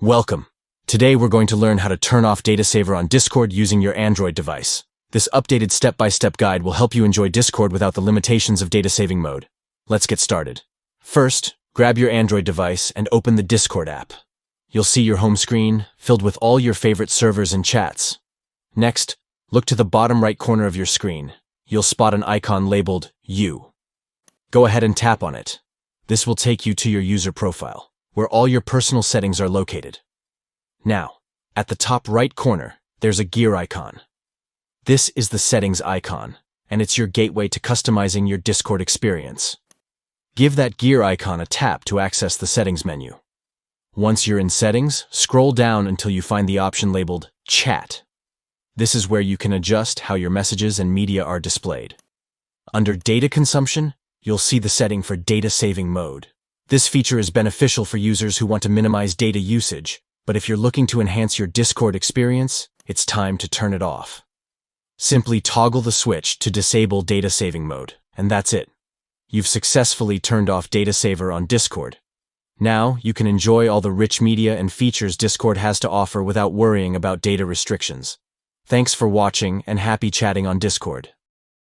Welcome. Today we're going to learn how to turn off Data Saver on Discord using your Android device. This updated step-by-step guide will help you enjoy Discord without the limitations of data saving mode. Let's get started. First, grab your Android device and open the Discord app. You'll see your home screen filled with all your favorite servers and chats. Next, look to the bottom right corner of your screen. You'll spot an icon labeled You. Go ahead and tap on it. This will take you to your user profile, where all your personal settings are located. Now, at the top right corner, there's a gear icon. This is the settings icon, and it's your gateway to customizing your Discord experience. Give that gear icon a tap to access the settings menu. Once you're in settings, scroll down until you find the option labeled Chat. This is where you can adjust how your messages and media are displayed. Under Data Consumption, you'll see the setting for Data Saving Mode. This feature is beneficial for users who want to minimize data usage, but if you're looking to enhance your Discord experience, it's time to turn it off. Simply toggle the switch to disable Data Saving Mode, and that's it. You've successfully turned off Data Saver on Discord. Now, you can enjoy all the rich media and features Discord has to offer without worrying about data restrictions. Thanks for watching and happy chatting on Discord.